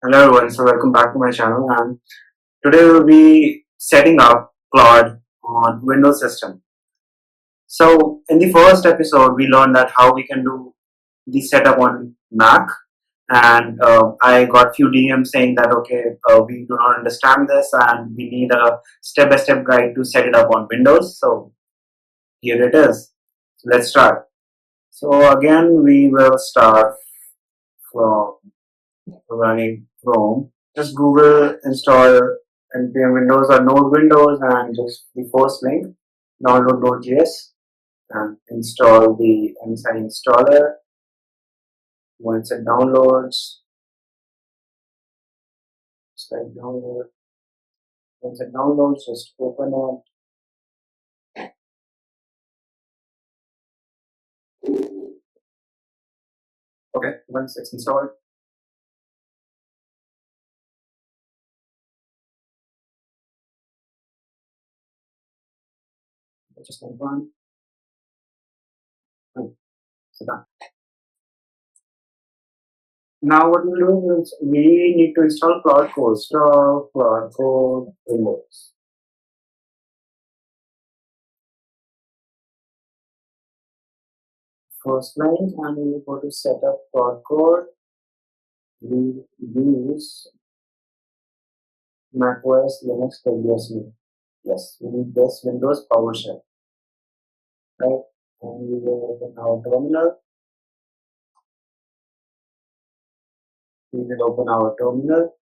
Hello everyone, so welcome back to my channel, and today we'll be setting up Claude on Windows system. So in the first episode we learned that how we can do the setup on Mac, and I got few DMs saying that we do not understand this and we need a step-by-step guide to set it up on Windows. So here it is. So let's start. So again we will start from running Chrome. Just Google install npm Windows or Node Windows and just the first link, download Node.js and install the MCPs installer. Once it downloads, download. Once it downloads, just open it. Okay, once it's installed, just run. So done. Now what we do is we need to install Claude Code. So Claude Code Windows. First line, and we will go to setup Claude Code. We use macOS Linux WSU. Yes, we need this Windows PowerShell, right? And we will open our terminal. We will open our terminal.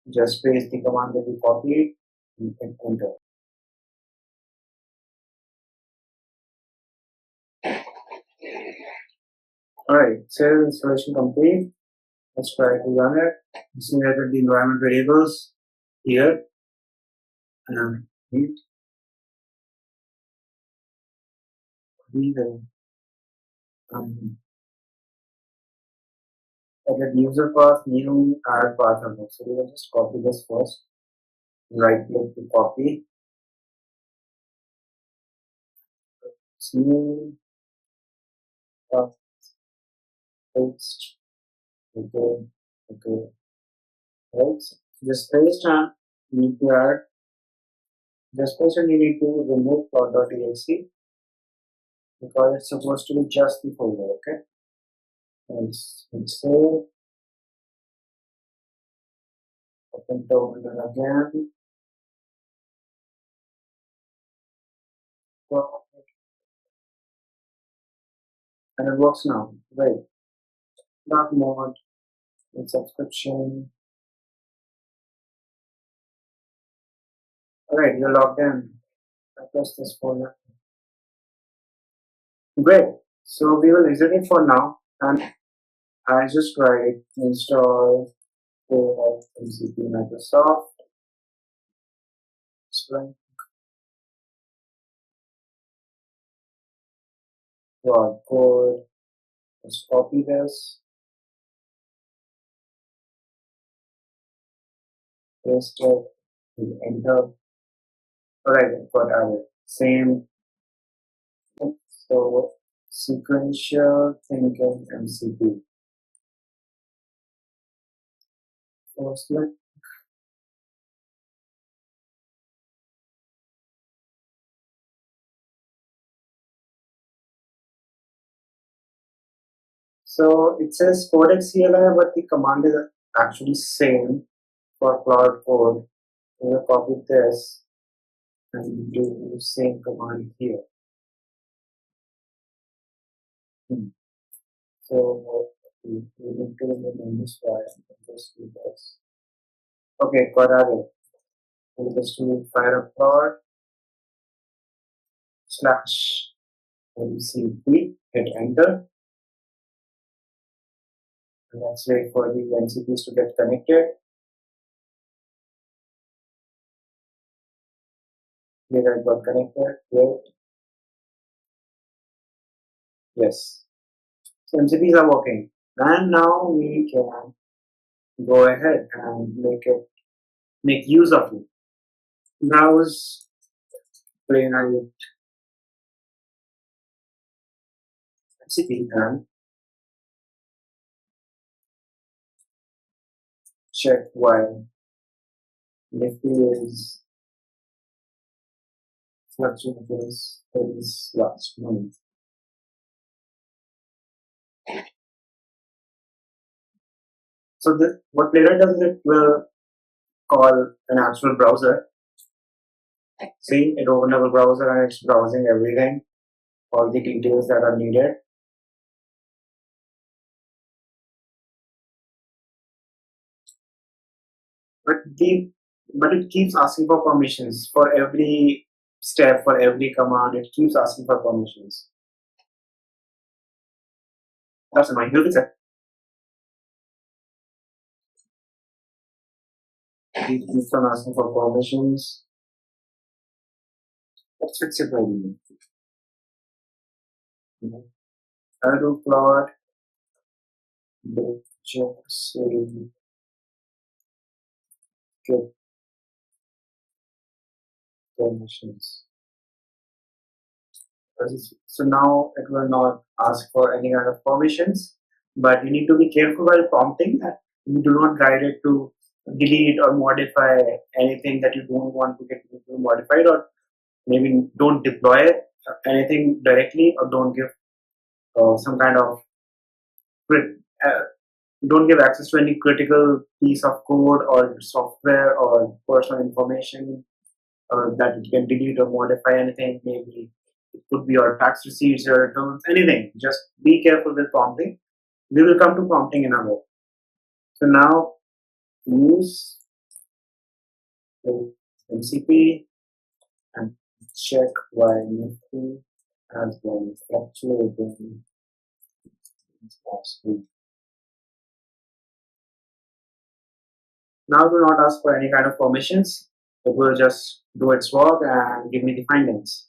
Just paste the command that we copied and hit enter. Alright, so installation complete. Let's try to run it. See that the environment variables here and we will edit user path, new, add path number. So we will just copy this first. Right click to copy. New paste. Okay. Right. This paste and you need to add this person. You need to remove plot.exe because it's supposed to be just the folder. Okay. And so open terminal again. And it works now. Right. Dark mode and subscription. Alright, you're logged in. I press this folder. Great. So we will exit it for now, and I just write install for MCP Microsoft. Claude Code. Let's copy this. Paste it. Enter. Alright, got added. Same. So Sequential Thinking MCP. First link. So it says codex CLI, but the command is actually same for Claude Code. We will copy this and do the same command here. So we need to remove this file and just do this. Okay, got added. We'll just do fire up Claude / MCP, hit enter. And let's wait for the MCPs to get connected. Here I got connected. Wait. Yes. So MCPs are working. And now we can go ahead and make use of it. Browse Playwright MCP and check why Nifty is fluctuating since last month. So what Playwright does is it will call an actual browser. See, it opens up a browser and it's browsing everything, all the details that are needed. But it keeps asking for permissions for every step, for every command. It keeps asking for permissions. That's annoying. We'll fix it. It keeps on asking for permissions. Let's fix it right now. I'll do Claude Desktop get permissions. So now it will not ask for any kind of permissions, but you need to be careful while prompting that you do not guide it to delete or modify anything that you don't want to get modified, or maybe don't deploy anything directly, or don't give some kind of don't give access to any critical piece of code or software or personal information that you can delete or modify anything. Maybe it could be your tax receipts, your returns, anything. Just be careful with prompting. We will come to prompting in a bit. So now use the MCP and check why Nifty has been fluctuating last week. Now do not ask for any kind of permissions. It will just do its work and give me the findings.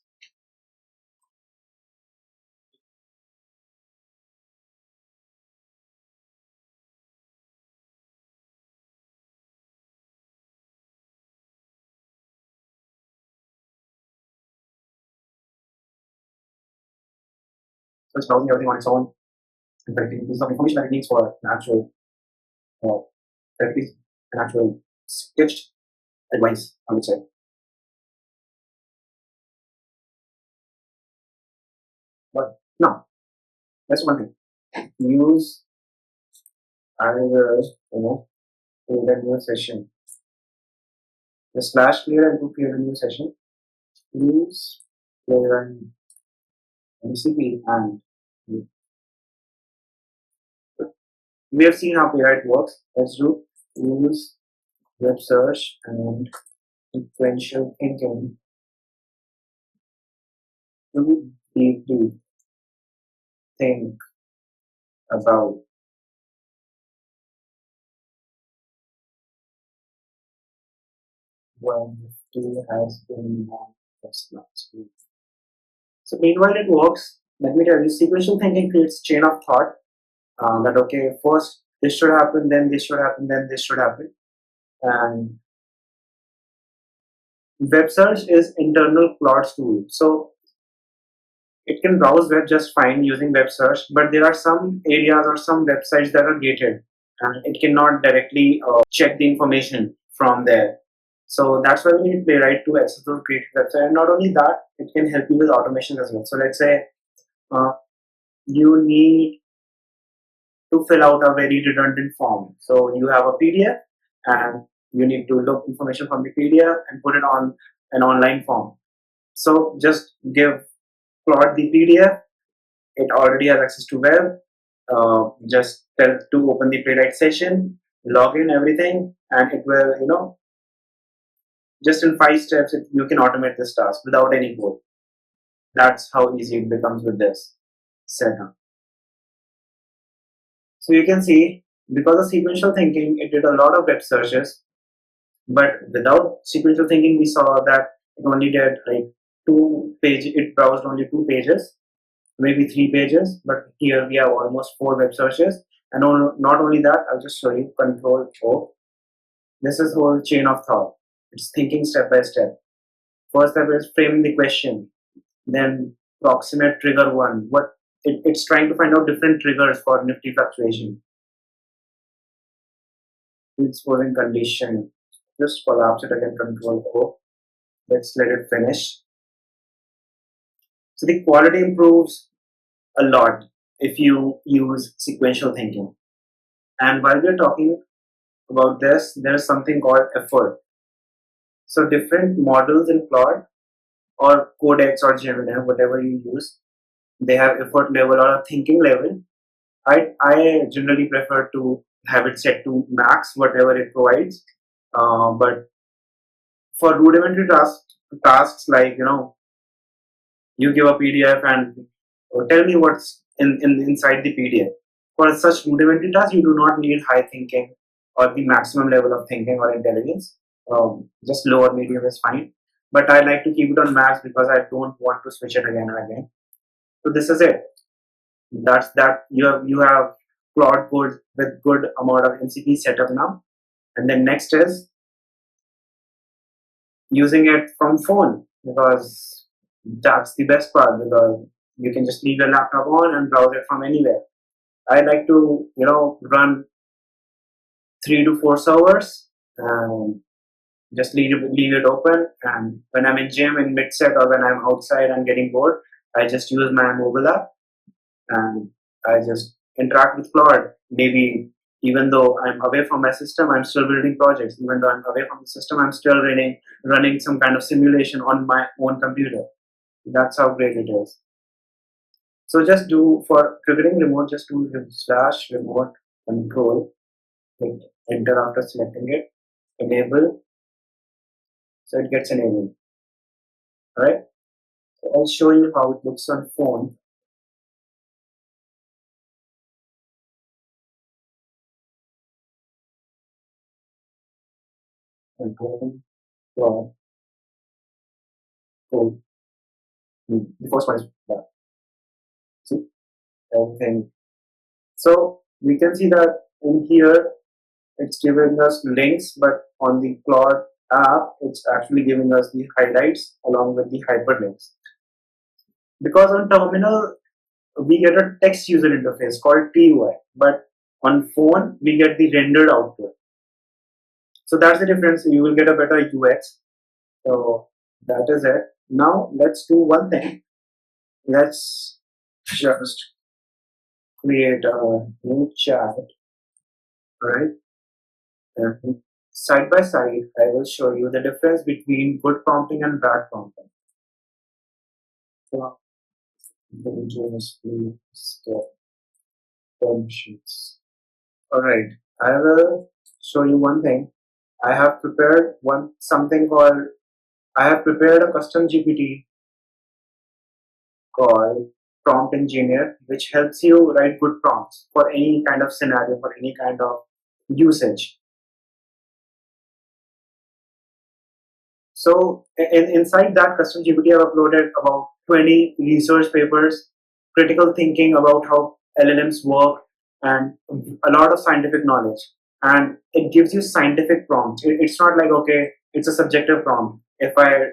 So it's browsing everything on its own and collecting pieces of information that it needs for an actual therapies, an actual sketched advice, I would say. But no, that's one thing. Use either create a new session. The slash clear and to create a new session. Use Playwright MCP and we have seen how Playwright works. Let's do use web search and sequential thinking to deeply think about when Nifty has been on just last week. So meanwhile it works, let me tell you, sequential thinking creates chain of thought that okay, first this should happen, then this should happen, then this should happen. And web search is internal Claude tool. So it can browse web just fine using web search, but there are some areas or some websites that are gated and it cannot directly check the information from there. So that's why we need Playwright to access those created websites. And not only that, it can help you with automations as well. So let's say you need to fill out a very redundant form. So you have a PDF and you need to look information from the PDF and put it on an online form. So just give Claude the PDF. It already has access to web. Just tell to open the Playwright session, log in everything, and it will, just in 5 steps, you can automate this task without any code. That's how easy it becomes with this setup. So you can see, because of sequential thinking, it did a lot of web searches, but without sequential thinking, we saw that it only did like 2 pages, it browsed only 2 pages, maybe 3 pages, but here we have almost 4 web searches. And not only that, I'll just show you Control O. This is whole chain of thought. It's thinking step by step. First step is framing the question, then proximate trigger 1. It's trying to find out different triggers for Nifty fluctuation. exposing condition. Just collapse it again, Control O. Let's let it finish. So the quality improves a lot if you use sequential thinking. And while we're talking about this, there's something called effort. So different models in Claude or Codex or Gemini, whatever you use, they have effort level or a thinking level. I generally prefer to have it set to max, whatever it provides. But for rudimentary tasks like, you give a PDF and tell me what's inside the PDF. For such rudimentary tasks, you do not need high thinking or the maximum level of thinking or intelligence. Just lower medium is fine. But I like to keep it on max because I don't want to switch it again and again. So this is it. That's that. You have Claude Code with good amount of MCP setup now. And then next is using it from phone, because that's the best part, because you can just leave your laptop on and browse it from anywhere. I like to run 3 to 4 servers and just leave it open, and when I'm in gym in mid set or when I'm outside and getting bored, I just use my mobile app and I just interact with Claude. Maybe even though I'm away from my system, I'm still building projects. Even though I'm away from the system, I'm still running some kind of simulation on my own computer. That's how great it is. So just do, for triggering remote, just do /remote control, hit enter after selecting it, enable, so it gets enabled. Alright, so I'll show you how it looks on phone. Control, code. The first one is that. See, everything. So we can see that in here it's giving us links, but on the Claude app, it's actually giving us the highlights along with the hyperlinks. Because on terminal, we get a text user interface called TUI, but on phone, we get the rendered output. So that's the difference. You will get a better UX. So that is it. Now let's do one thing. Let's just create a new chat, right? And side by side, I will show you the difference between good prompting and bad prompting. So, sheets. All right, I will show you one thing. I have prepared I have prepared a custom GPT called Prompt Engineer, which helps you write good prompts for any kind of scenario, for any kind of usage. So inside that custom GPT, I've uploaded about 20 research papers, critical thinking about how LLMs work, and a lot of scientific knowledge. And it gives you scientific prompts. It's not like, okay, it's a subjective prompt. If I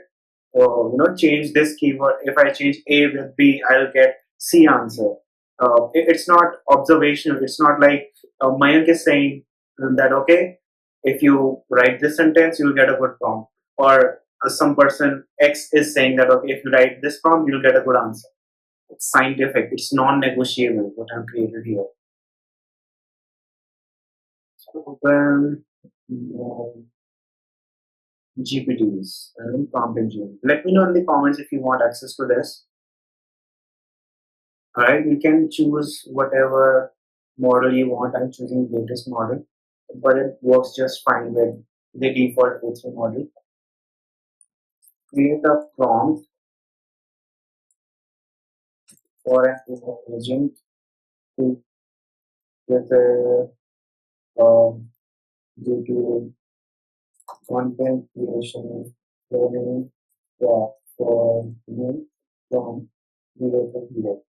change this keyword, if I change A with B, I'll get C answer. It's not observational. It's not like Mayank is saying that, okay, if you write this sentence, you'll get a good prompt. Or some person X is saying that, okay, if you write this prompt, you'll get a good answer. It's scientific. It's non-negotiable, what I've created here. So open GPTs and prompt engine. Let me know in the comments if you want access to this. Alright, you can choose whatever model you want. I'm choosing the latest model, but it works just fine with the default V3 model. Create a prompt for an agent to with a due to content creation learning for me from 0 to 0.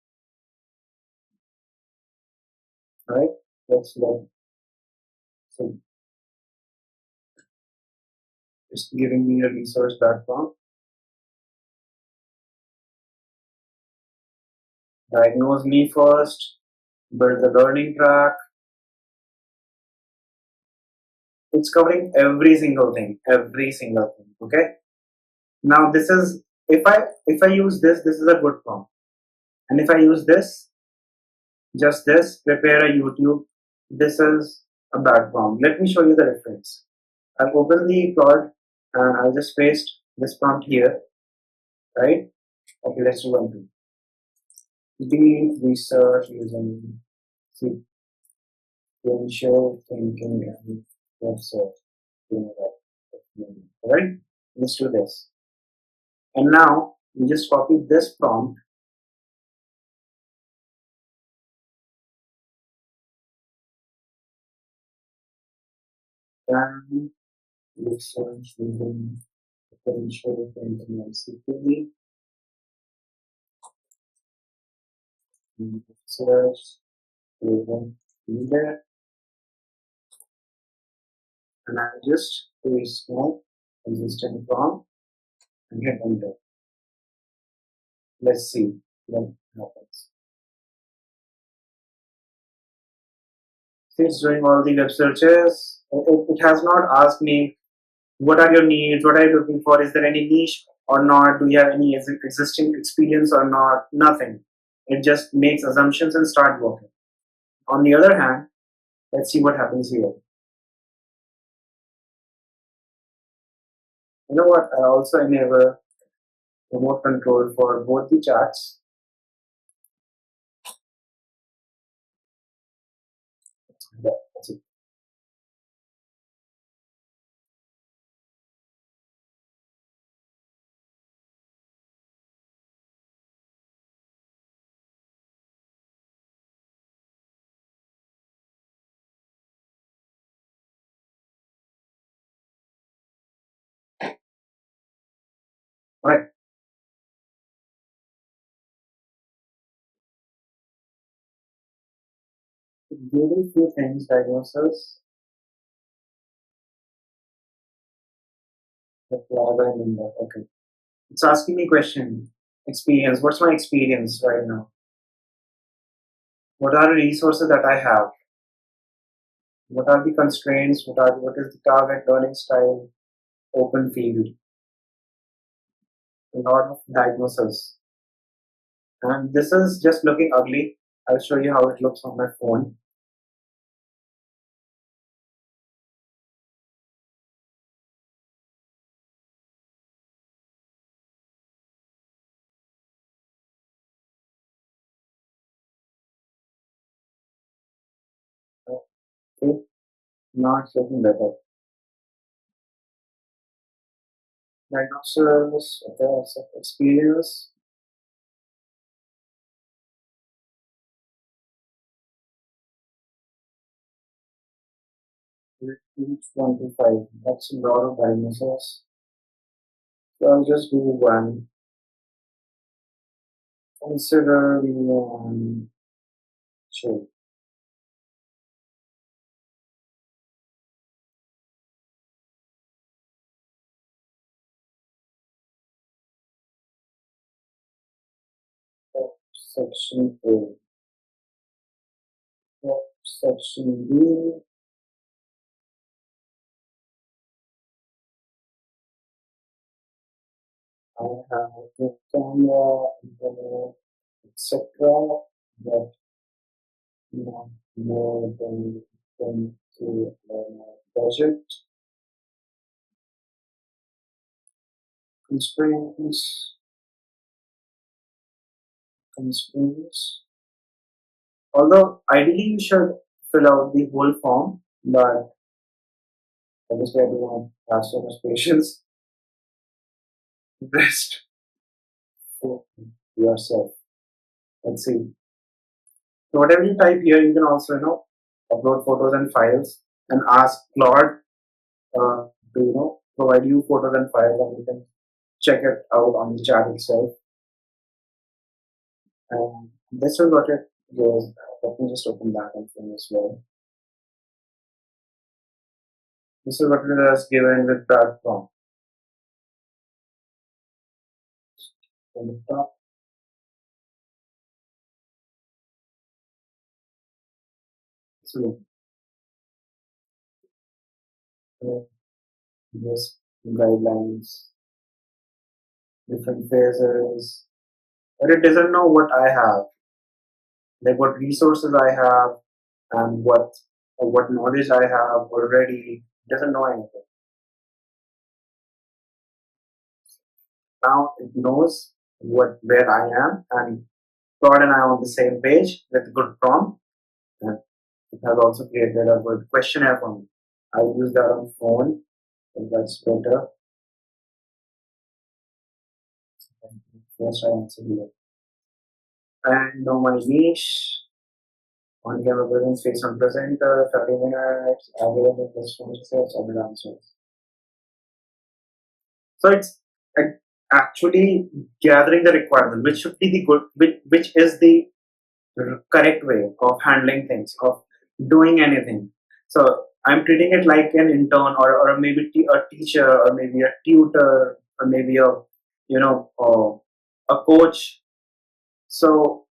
Right? Let's learn. So it's giving me a research background. Diagnose me first, build the learning track. It's covering every single thing, okay? Now this is, if I use this is a good prompt. And if I use this, just this, prepare a YouTube, this is a bad prompt. Let me show you the difference. I've opened the Claude and I'll just paste this prompt here, right? Okay, let's do one thing. Deep research using sequential thinking and research. Alright, let's do this. And now we just copy this prompt and research using sequential thinking and MCP. Search using there, and I'll just paste small existing prompt and hit enter. Let's see what happens. See, it's doing all the web searches. It has not asked me what are your needs, what are you looking for, is there any niche or not, do you have any existing experience or not, nothing. It just makes assumptions and start working. On the other hand, let's see what happens here. You know what, I also enable remote control for both the charts. Yeah, that's it. Right. Very few things, diagnosis, the Playwright number. Okay. It's asking me question. Experience. What's my experience right now? What are the resources that I have? What are the constraints? What is the target learning style? Open field. A lot of diagnosis. And this is just looking ugly. I'll show you how it looks on my phone. Okay. Now it's looking better. Diagnosis, okay, so experience. Each 1 to 5. That's a lot of diagnosis. So I'll just do one. Consider the two. Section A. Section B. I have the camera, internet, etc. But not more than 10 to budget. Constraints. Although ideally you should fill out the whole form, but obviously I do not have so much patience. Rest for yourself. Let's see. So whatever you type here, you can also upload photos and files and ask Claude to provide you photos and files, and you can check it out on the chat itself. And this is what it goes. Let me just open that one as well. This is what it is given with that prompt. From the top. So Just guidelines, different phases, but it doesn't know what I have, like what resources I have and what knowledge I have already. It doesn't know anything. Now it knows where I am, and Claude and I are on the same page with good prompt. And it has also created a good questionnaire for me. I use that on phone, so that's better. First I answer here. And know my niche. On camera presence, face on presenter, 30 minutes, available questions, other answers. So it's actually gathering the requirement, which should be the good, which is the correct way of handling things, of doing anything. So I'm treating it like an intern, or maybe a teacher, or maybe a tutor, or maybe a a coach. So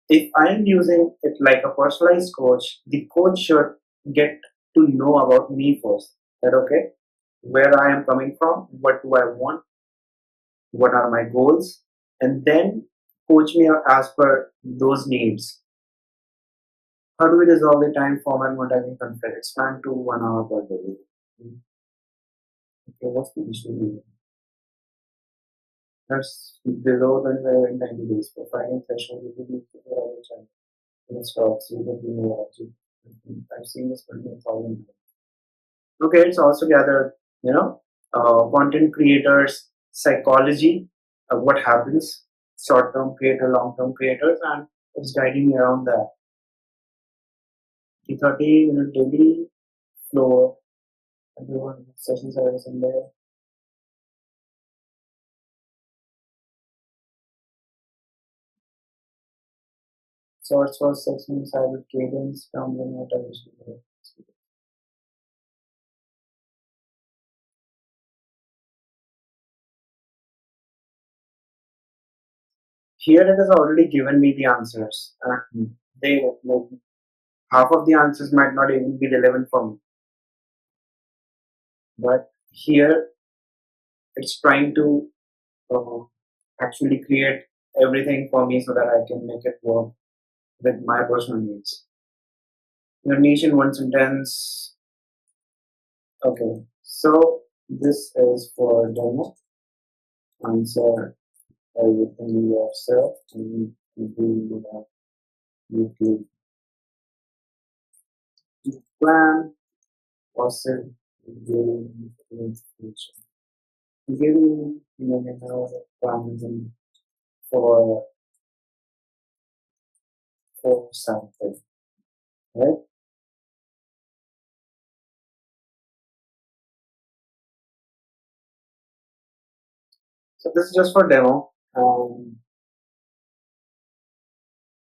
if I'm using it like a personalized coach, the coach should get to know about me first. That okay, where I am coming from, what do I want, what are my goals, and then coach me as per those needs. How do we resolve the time format monetizing conflict? Expand to 1 hour per day. Okay, what's the issue here? That's below the 90 days. For finding threshold, you need to figure out the time. It's stocks, you can do more. I've seen this 1,000 times. Okay, it's also gathered, content creators, psychology, what happens, short-term creator, long-term creators, and it's guiding me around that. The 30-minute daily flow, everyone sessions are in there. Source for 6 minutes, I would cadence, download motivation. Here it has already given me the answers, and half of the answers might not even be relevant for me. But here it's trying to actually create everything for me so that I can make it work with my personal needs. Your niche in one sentence. Okay, so this is for demo. Answer everything yourself and do YouTube plan. Possible giving plans for something, right? So this is just for demo.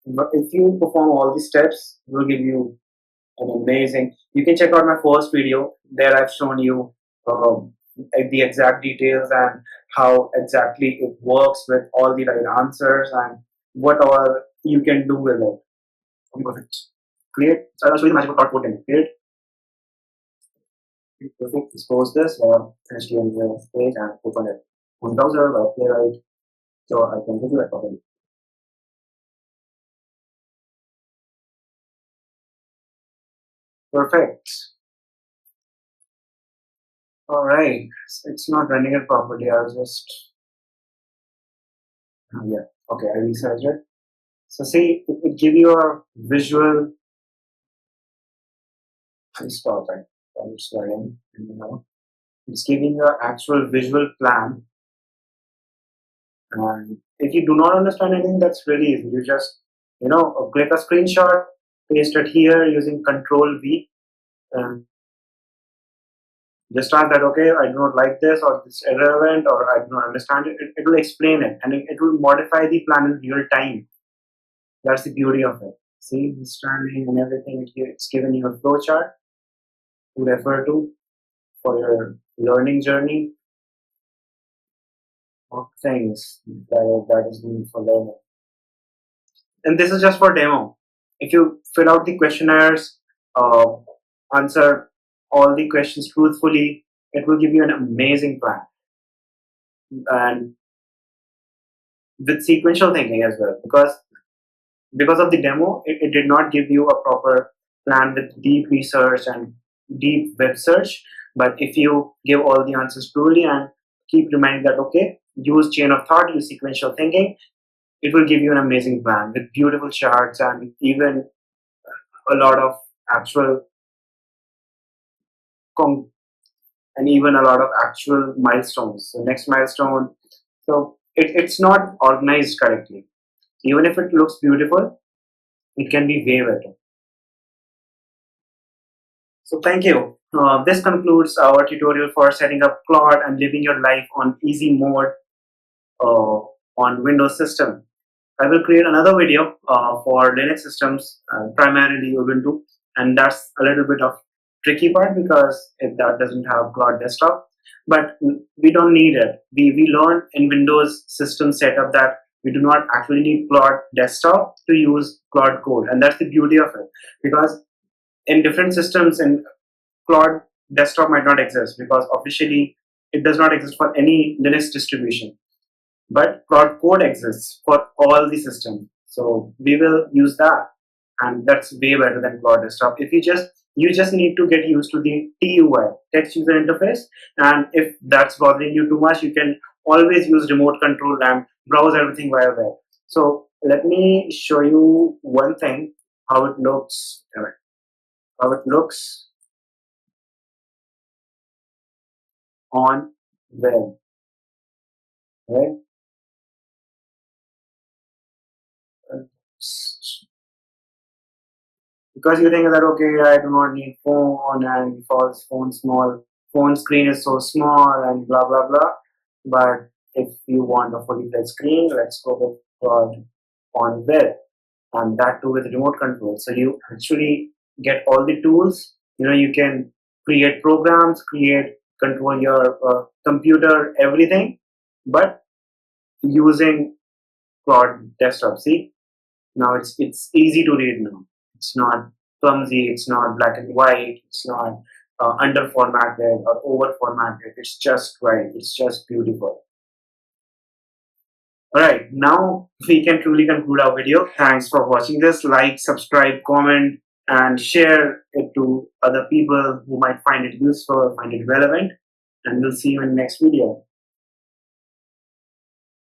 But if you perform all these steps, it will give you an amazing. You can check out my first video. There I've shown you the exact details and how exactly it works with all the right answers and what all you can do with it. Perfect. Create. So I'll show you the magic of Claude Code. Create. Perfect. Expose this or HTML page and open it on browser or Playwright, so I can review it properly. Perfect. All right. It's not running it properly. I was just yeah. Okay, I resized it. So see, it will give you a visual. I stop it. I'm starting. It's giving you an actual visual plan. And if you do not understand anything, that's really easy. You just click a screenshot, paste it here using Control V, and just start that. Okay, I do not like this, or this is irrelevant, or I do not understand it. It will explain it, and it will modify the plan in real time. That's the beauty of it. See, the styling and everything. It's given you a flowchart to refer to for your learning journey of things that is needed for learning. And this is just for demo. If you fill out the questionnaires, answer all the questions truthfully, it will give you an amazing plan. And with sequential thinking as well, because of the demo, it did not give you a proper plan with deep research and deep web search. But if you give all the answers truly and keep reminding that, okay, use chain of thought, use sequential thinking, it will give you an amazing plan with beautiful charts and even a lot of actual and even a lot of actual milestones. So next milestone. So it's not organized correctly. Even if it looks beautiful, it can be way better. So thank you. This concludes our tutorial for setting up Claude and living your life on easy mode uh, on Windows system. I will create another video for Linux systems, primarily Ubuntu, and that's a little bit of tricky part because that doesn't have Claude Desktop. But we don't need it. We learned in Windows system setup that we do not actually need Claude Desktop to use Claude Code, and that's the beauty of it. Because in different systems, in Claude Desktop might not exist because officially it does not exist for any Linux distribution. But Claude Code exists for all the systems. So we will use that. And that's way better than Claude Desktop. If you just need to get used to the TUI, text user interface. And if that's bothering you too much, you can always use remote control and browse everything via web. So let me show you one thing, how it looks, on web, right? Because you think that, okay, I do not need phone and phone screen is so small and blah blah blah. But if you want a fully fledged screen, let's go with on web, and that too with remote control. So you actually get all the tools. You can create programs, control your computer, everything, but using Claude Desktop. See, now it's easy to read now. It's not clumsy. It's not black and white. It's not under formatted or over formatted. It's just right. It's just beautiful. All right, now we can truly conclude our video. Thanks for watching this. Like, subscribe, comment, and share it to other people who might find it useful, find it relevant. And we'll see you in the next video.